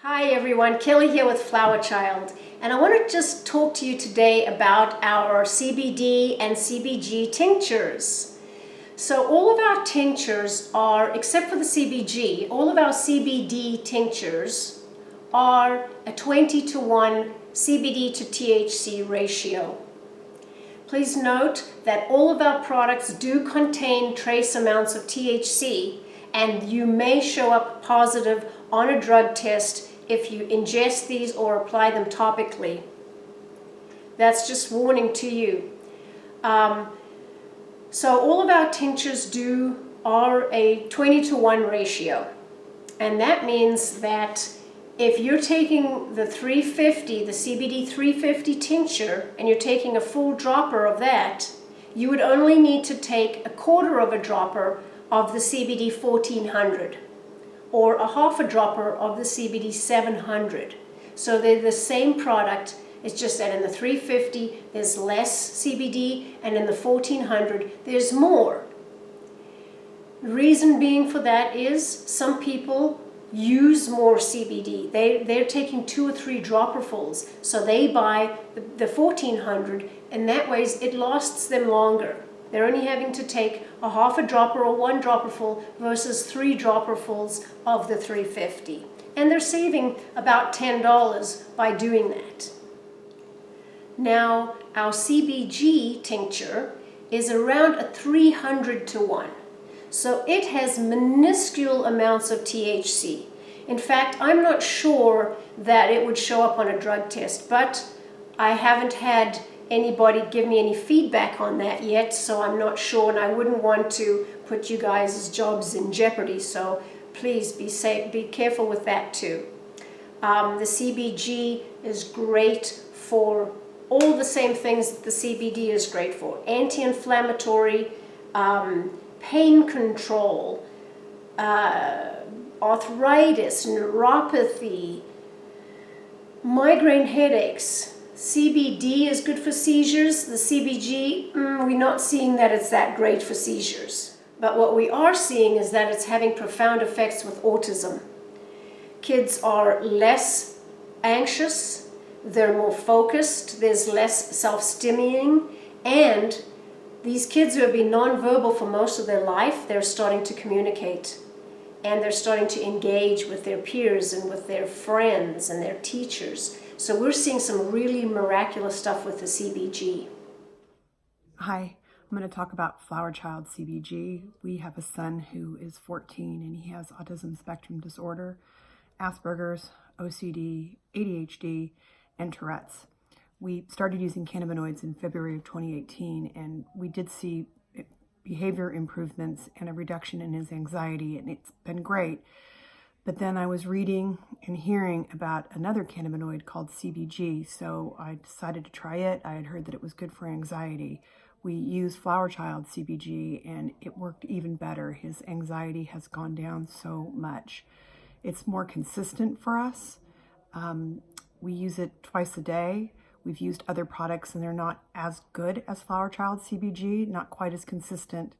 Hi everyone, Kelly here with FlowerChild, and I want to just talk to you today about our CBD and CBG tinctures. So all of our tinctures are, except for the CBG, all of our CBD tinctures are a 20-to-1 CBD to THC ratio. Please note that all of our products do contain trace amounts of THC, and you may show up positive on a drug test if you ingest these or apply them topically. That's just warning to you. So all of our tinctures are a 20-to-1 ratio, and that means that if you're taking the 350, the CBD 350 tincture, and you're taking a full dropper of that, you would only need to take a quarter of a dropper of the CBD 1400. Or a half a dropper of the CBD 700. So they're the same product, it's just that in the 350 there's less CBD, and in the 1400 there's more. The reason being for that is some people use more CBD. They're taking 2 or 3 dropperfuls, so they buy the 1400, and that way it lasts them longer. They're only having to take a half a dropper or 1 dropperful versus 3 dropperfuls of the 350. And they're saving about $10 by doing that. Now, our CBG tincture is around a 300-to-1. So it has minuscule amounts of THC. In fact, I'm not sure that it would show up on a drug test, but I haven't had anybody give me any feedback on that yet, so I'm not sure, and I wouldn't want to put you guys' jobs in jeopardy, so please be safe, be careful with that too. The CBG is great for all the same things that the CBD is great for: anti-inflammatory, pain control, arthritis, neuropathy, migraine headaches. CBD is good for seizures. The CBG, we're not seeing that it's that great for seizures. But what we are seeing is that it's having profound effects with autism. Kids are less anxious, they're more focused, there's less self-stimulating, and these kids who have been nonverbal for most of their life, they're starting to communicate. And they're starting to engage with their peers and with their friends and their teachers. So we're seeing some really miraculous stuff with the CBG. Hi, I'm going to talk about FlowerChild CBG. We have a son who is 14 and he has autism spectrum disorder, Asperger's, OCD, ADHD, and Tourette's. We started using cannabinoids in February of 2018, and we did see behavior improvements and a reduction in his anxiety, and it's been great. But then I was reading and hearing about another cannabinoid called CBG, so I decided to try it. I had heard that it was good for anxiety. We used FlowerChild CBG, and it worked even better. His anxiety has gone down so much. It's more consistent for us. We use it twice a day. We've used other products, and they're not as good as FlowerChild CBG, not quite as consistent.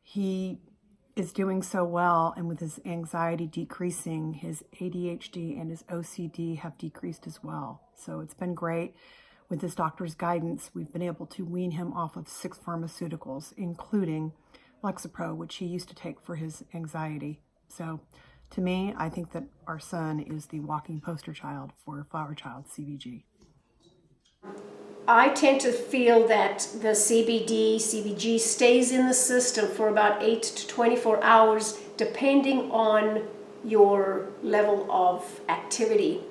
He is doing so well, and with his anxiety decreasing, his ADHD and his OCD have decreased as well. So it's been great. With his doctor's guidance, we've been able to wean him off of 6 pharmaceuticals, including Lexapro, which he used to take for his anxiety. So to me, I think that our son is the walking poster child for FlowerChild CBG. I tend to feel that the CBG stays in the system for about 8 to 24 hours, depending on your level of activity.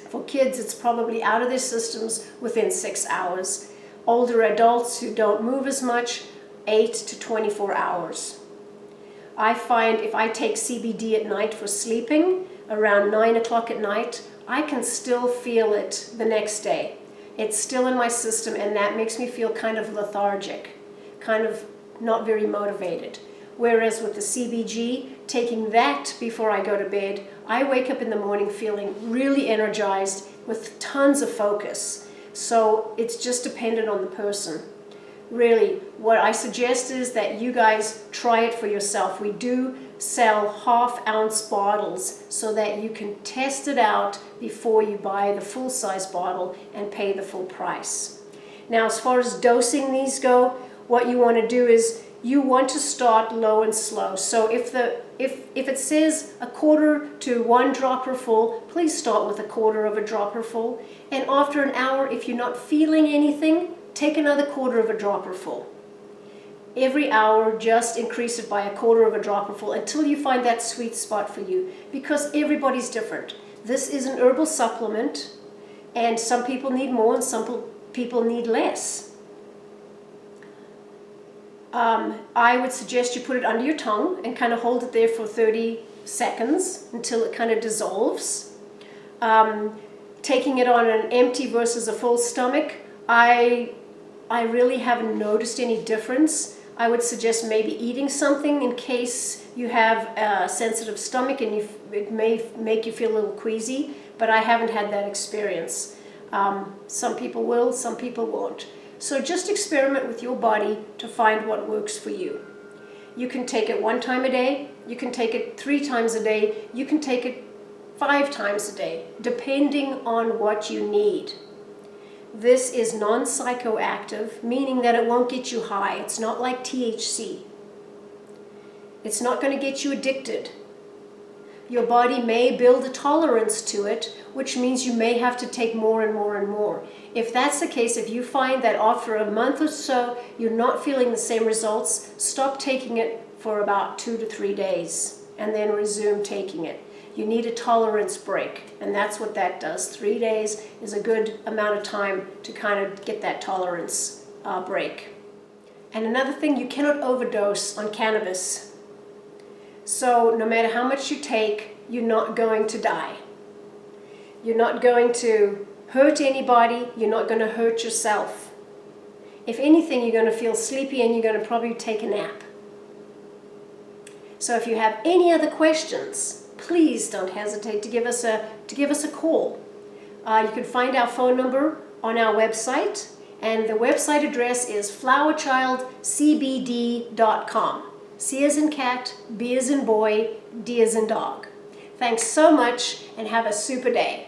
For kids, it's probably out of their systems within 6 hours. Older adults who don't move as much, 8 to 24 hours. I find if I take CBD at night for sleeping, around 9 o'clock at night, I can still feel it the next day. It's still in my system, and that makes me feel kind of lethargic, kind of not very motivated. Whereas with the CBG, taking that before I go to bed, I wake up in the morning feeling really energized with tons of focus. So it's just dependent on the person. really, what I suggest is that you guys try it for yourself. We do sell half-ounce bottles so that you can test it out before you buy the full-size bottle and pay the full price. Now, as far as dosing these go, what you want to do is you want to start low and slow. So if it says 1/4 to 1 dropper full, please start with 1/4 of a dropper full. And after an hour, if you're not feeling anything, take another 1/4 of a dropper full. Every hour, just increase it by 1/4 of a dropper full until you find that sweet spot for you, because everybody's different. This is an herbal supplement, and some people need more and some people need less. I would suggest you put it under your tongue and kind of hold it there for 30 seconds until it kind of dissolves. Taking it on an empty versus a full stomach, I really haven't noticed any difference. I would suggest maybe eating something in case you have a sensitive stomach and it may make you feel a little queasy, but I haven't had that experience. Some people will, some people won't. So just experiment with your body to find what works for you. You can take it 1 time a day, you can take it 3 times a day, you can take it 5 times a day, depending on what you need. This is non-psychoactive, meaning that it won't get you high. It's not like THC. It's not going to get you addicted. Your body may build a tolerance to it, which means you may have to take more and more and more. If that's the case, if you find that after a month or so you're not feeling the same results, stop taking it for about 2 to 3 days and then resume taking it. You need a tolerance break, and that's what that does. 3 days is a good amount of time to kind of get that tolerance break. And another thing, you cannot overdose on cannabis. So no matter how much you take, you're not going to die. You're not going to hurt anybody. You're not going to hurt yourself. If anything, you're going to feel sleepy and you're going to probably take a nap. So if you have any other questions, please don't hesitate to give us a call. You can find our phone number on our website, and the website address is FlowerChildCBD.com. C as in cat, B as in boy, D as in dog. Thanks so much, and have a super day.